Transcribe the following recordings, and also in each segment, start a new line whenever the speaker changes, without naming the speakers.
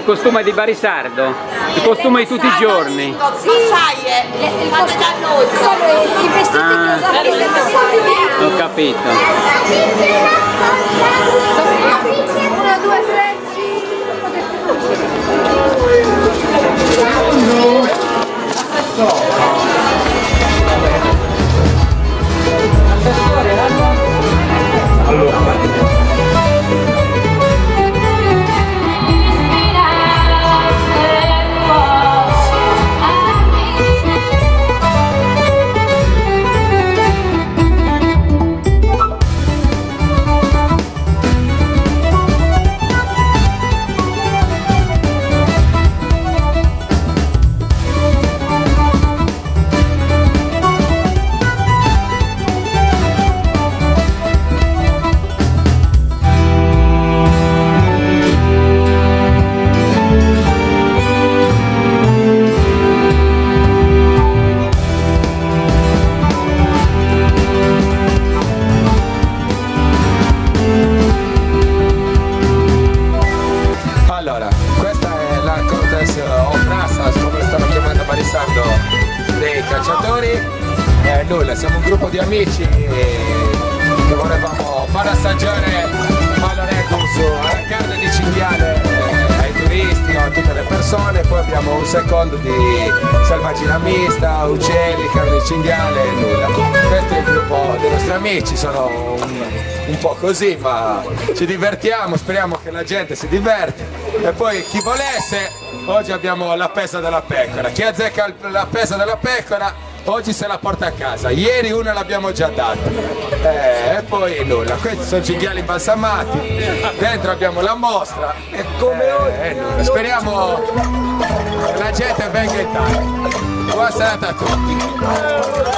costume di Barisardo? Il costume di tutti i giorni?
Sì, il costume da noi, sono i vestiti che
ho capito.
1, 2, 3.
Dei calciatori, nulla, siamo un gruppo di amici che volevamo far assaggiare Malorecus alla carne di cinghiale ai turisti, a tutte le persone, poi abbiamo un secondo di selvaggina mista, uccelli, carne di cinghiale e nulla. Questo è il gruppo dei nostri amici, sono un po' così, ma ci divertiamo, speriamo che la gente si diverta. E poi chi volesse, oggi abbiamo la pesa della pecora, chi azzecca la pesa della pecora oggi se la porta a casa, ieri una l'abbiamo già data, e poi nulla, questi sono cinghiali imbalsamati, dentro abbiamo la mostra, e come oggi, speriamo che la gente venga in Italia. Buona serata a tutti.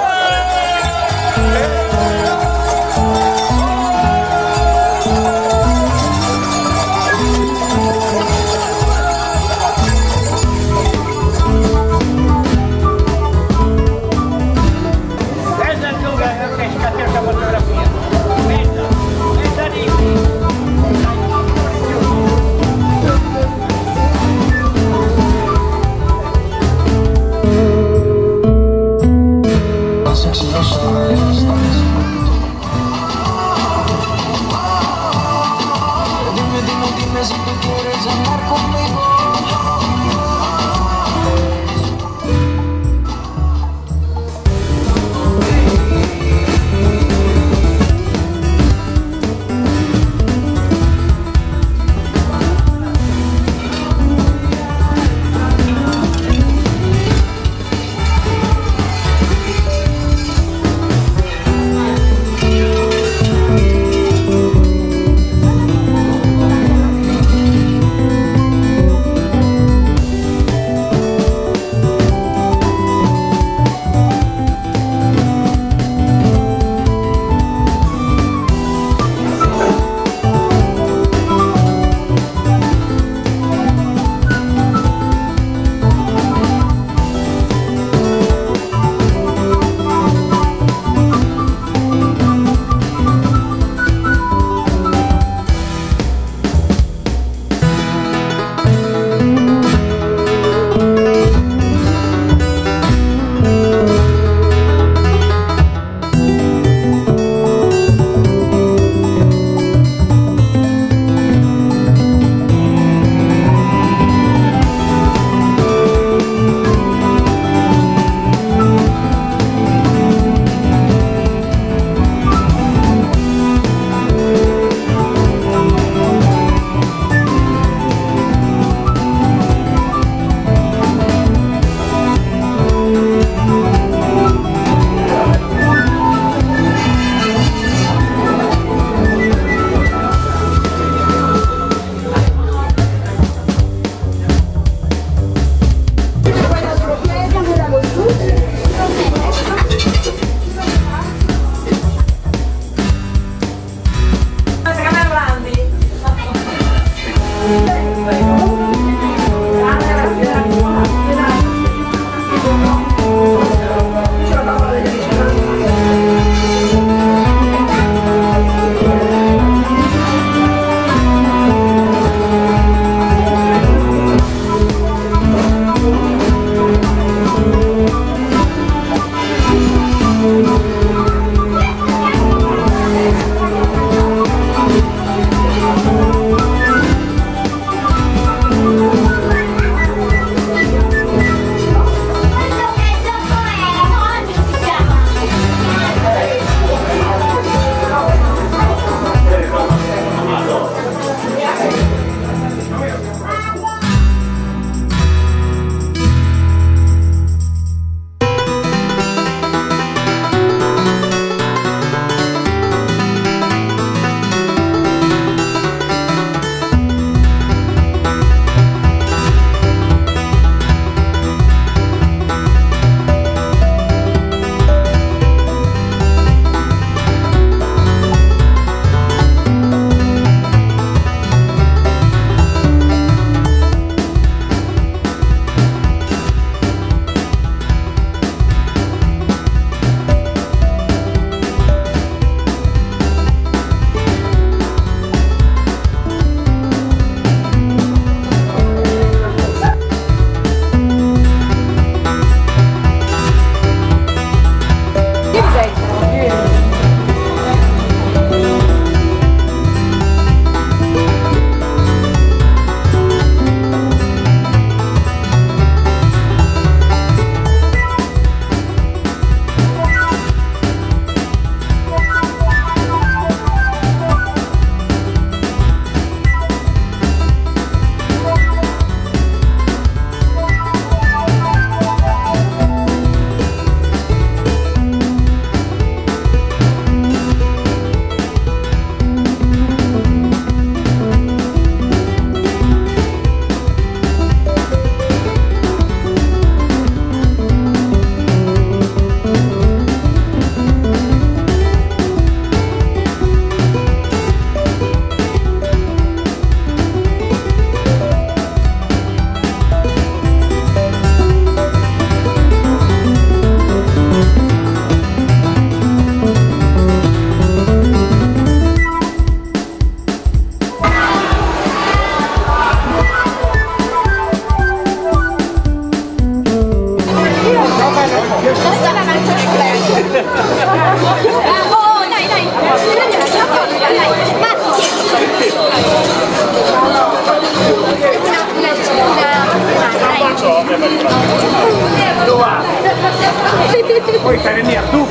Poi stai lì a tu.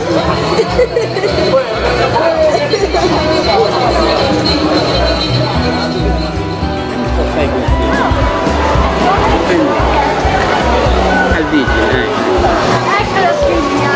Al vigile,
Ecco la scrivia,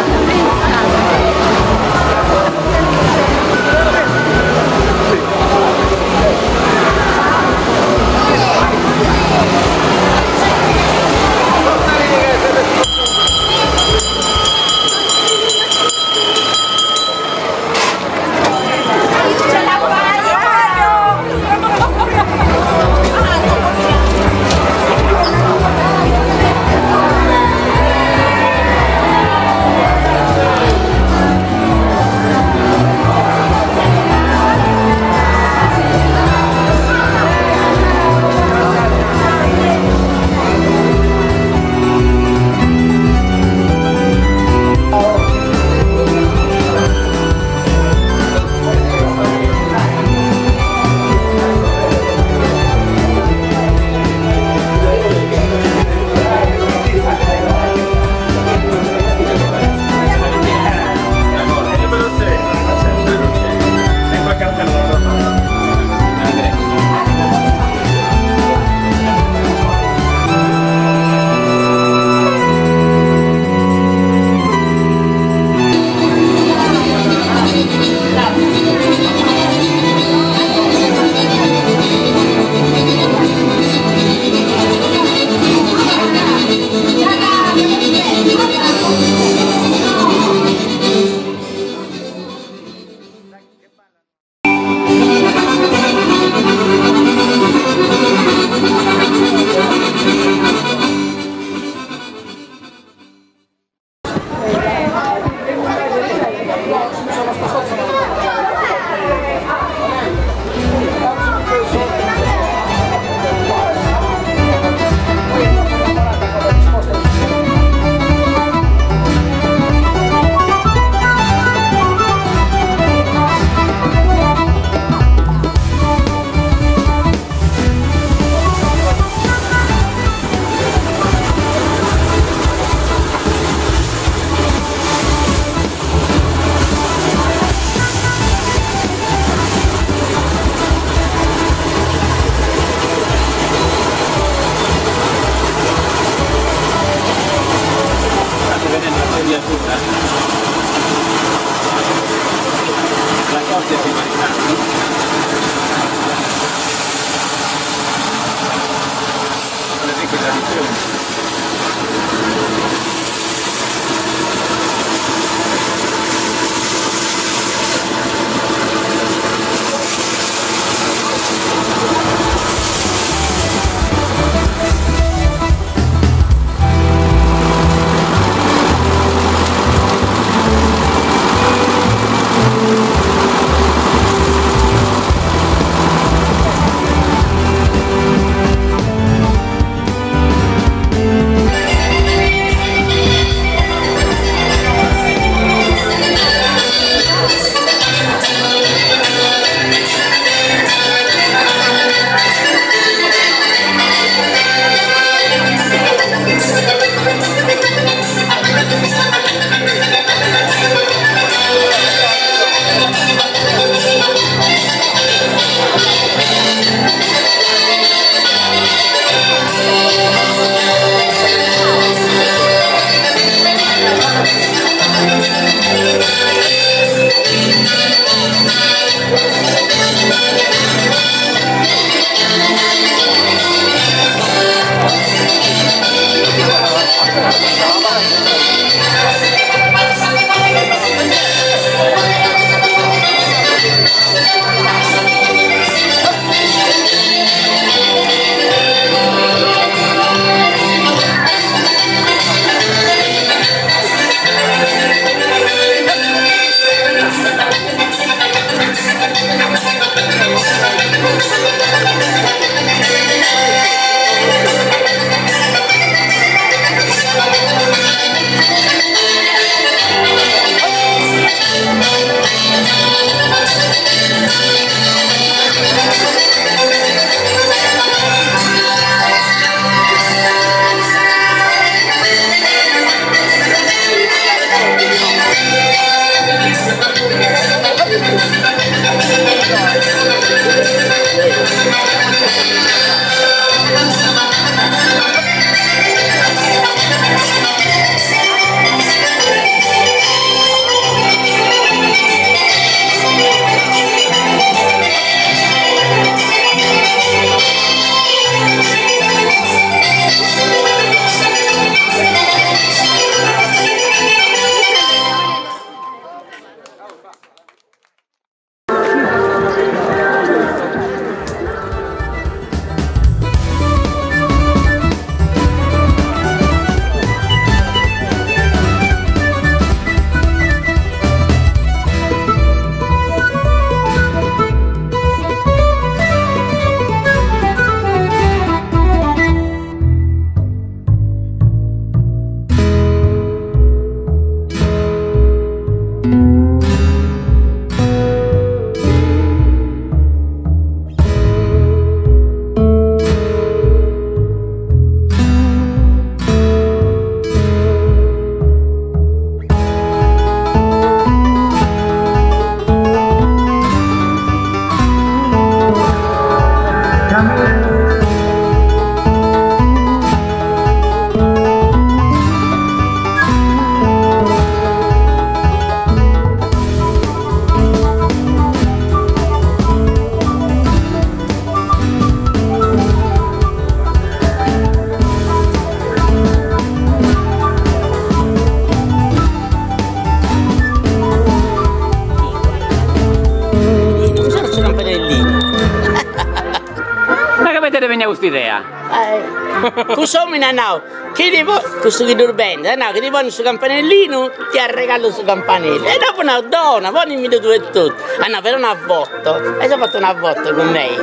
venne questa idea?
Cosa mi nanau? Che devo, questo che dormendo, no, che devo su campanellino, ti regalo su campanello. E dopo una donna, poi mi do due e tutto. Ah no, per un avvotto. E ho fatto un avvotto con lei.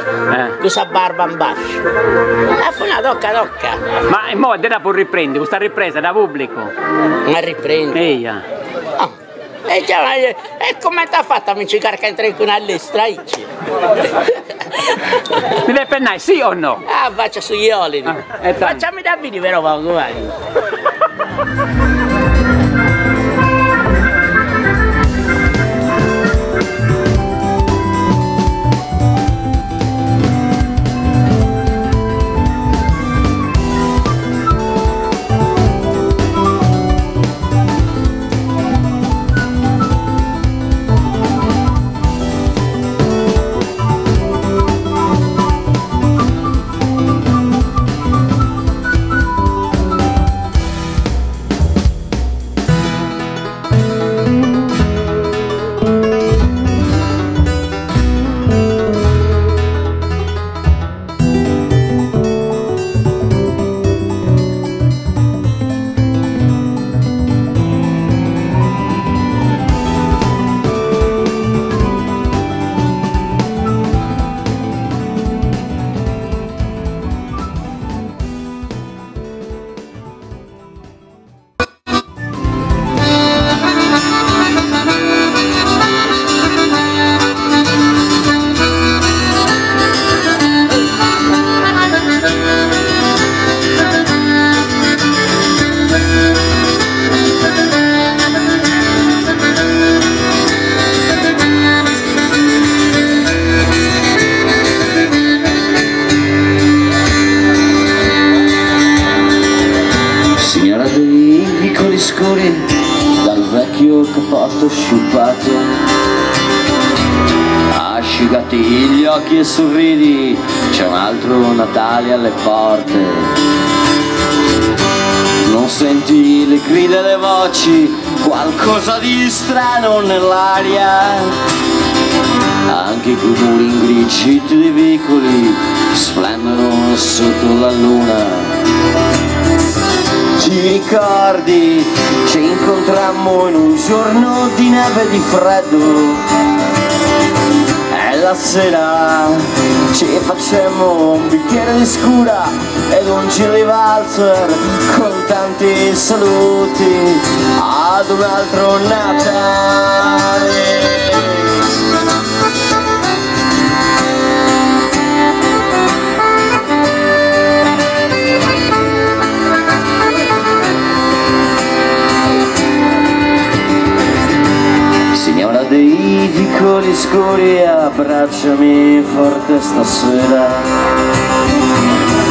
Questa barba in basso. E poi una tocca.
Ma mo era per riprendere, questa ripresa da pubblico?
Ma riprende.
Eia.
Oh. E come ti ha fatto a mi cercare che entri con alle straici?
Mi deve pennare, sì o no?
Ah, faccia sugli oli. Facciami da video, però, guarda.
Dal vecchio cappotto sciupato, asciugati gli occhi e sorridi, c'è un altro Natale alle porte. Non senti le grida e le voci, qualcosa di strano nell'aria. Anche i rumori ingrigiti dei veicoli splendono sotto la luna. Ti ricordi, ci incontrammo in un giorno di neve e di freddo, e la sera ci facemmo un bicchiere di scura ed un giro di valzer con tanti saluti ad un altro Natale. Signora dei vicoli scuri, abbracciami forte stasera.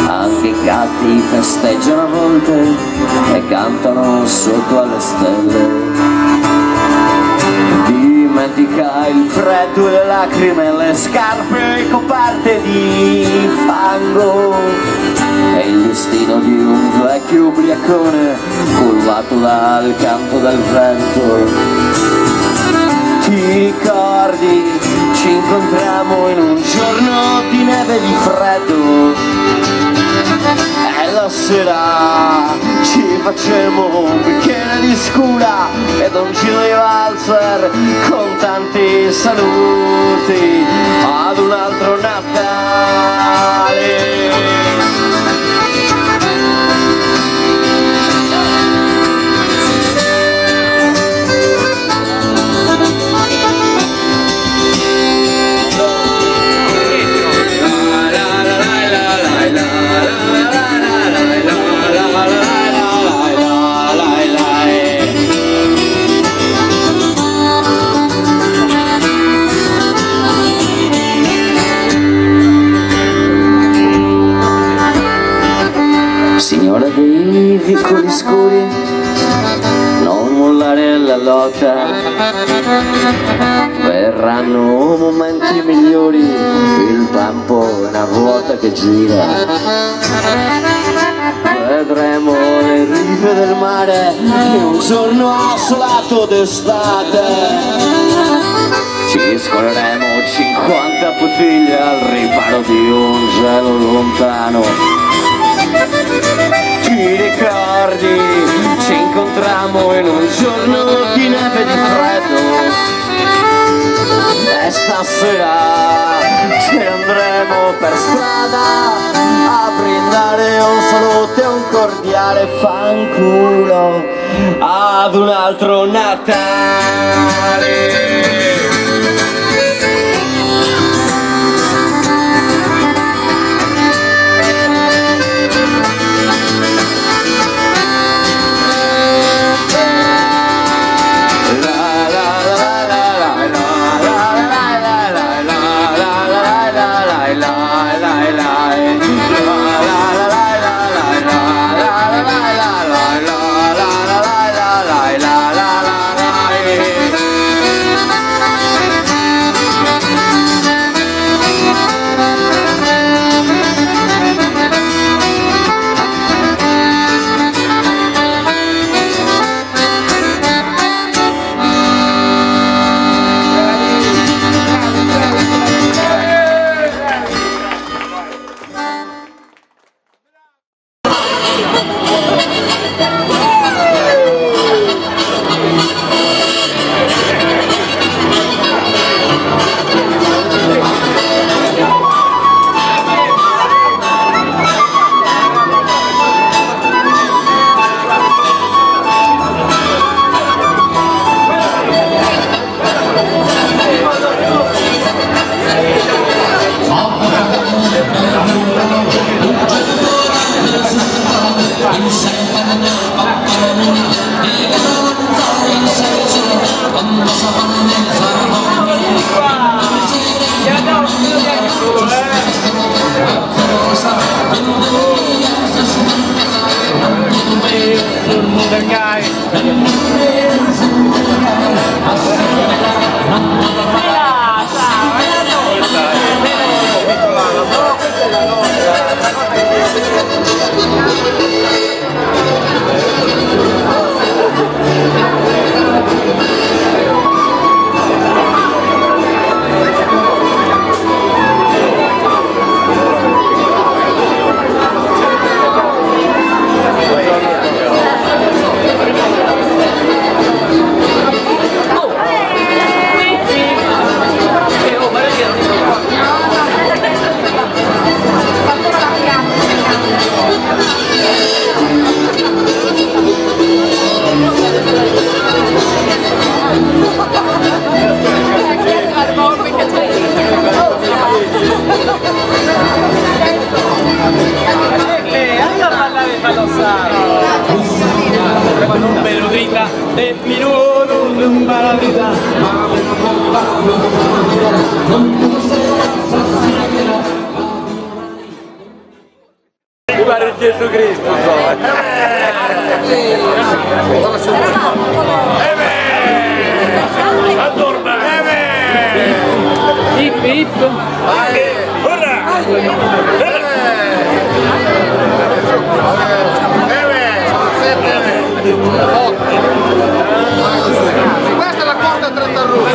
Anche i gatti festeggiano a volte e cantano sotto alle stelle. Dimentica il freddo e le lacrime, le scarpe coperte di fango e il destino di un vecchio ubriacone curvato dal canto del vento. Ti ricordi, ci incontrammo in un giorno di neve e di freddo, e la sera ci facemmo un bicchiere di scura ed un giro di valzer con tanti saluti ad un altro Natale. Signora dei vicoli scuri, non mollare la lotta, verranno momenti migliori, il tempo è una ruota che gira. Vedremo le rive del mare in un giorno assolato d'estate. ci scoleremo 50 bottiglie al riparo di un cielo lontano. Ti ricordi? Ci incontrammo in un giorno di neve e di freddo. E stasera ci andremo per strada a brindare un saluto e un cordiale fanculo ad un altro Natale.
Viva Gesù Cristo! Hip hip!
Questa è la corda a 30 russe.